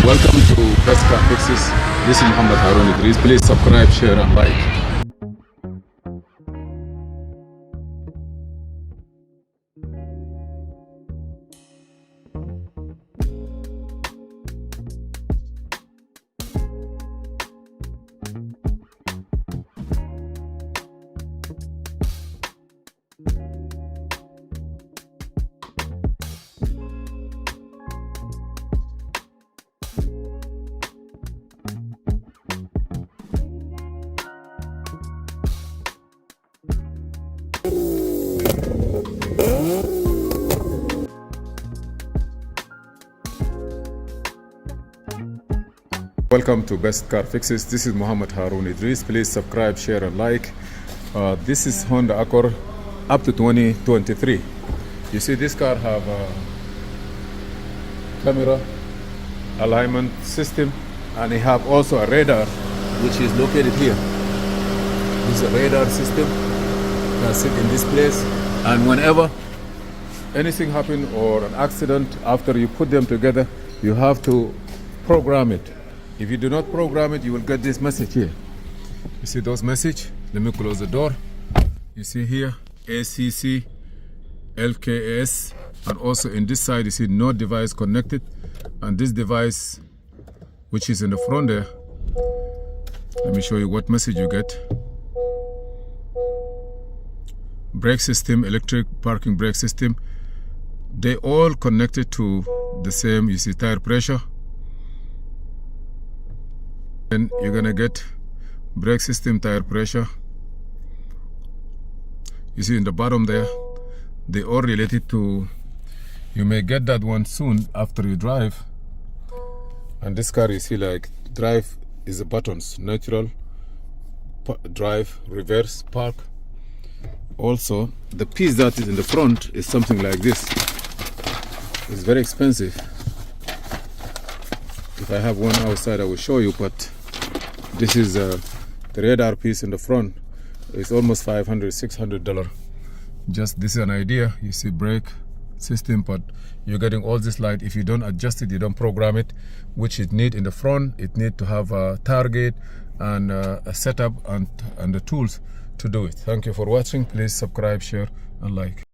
Welcome to Best Car Fixes. This is Mohamed Harun Idris. Please subscribe, share and like. Welcome to Best Car Fixes. This is Mohamed Harun Idris. Please subscribe, share and like. This is Honda Accord up to 2023. You see this car have a camera alignment system, and it have also a radar which is located here. This is a radar system that sit in this place, and whenever anything happen or an accident, after you put them together, you have to program it. If you do not program it, you will get this message here. You see those message? Let me close the door. You see here ACC, LKS, and also in this side you see no device connected, and this device which is in the front there, let me show you what message you get. Brake system, electric parking brake system, they all connected to the same. You see tire pressure, and you're gonna get brake system, tire pressure. You see in the bottom there, they all related to, you may get that one soon after you drive. And this car, you see, like drive is the buttons: neutral, drive, reverse, park. Also the piece that is in the front is something like this. It's very expensive. If I have one outside I will show you, but this is the radar piece in the front. It's almost $500, $600. Just this is an idea. You see brake system, but you're getting all this light. If you don't adjust it, you don't program it, which it need in the front. It need to have a target and a setup and the tools to do it. Thank you for watching. Please subscribe, share and like.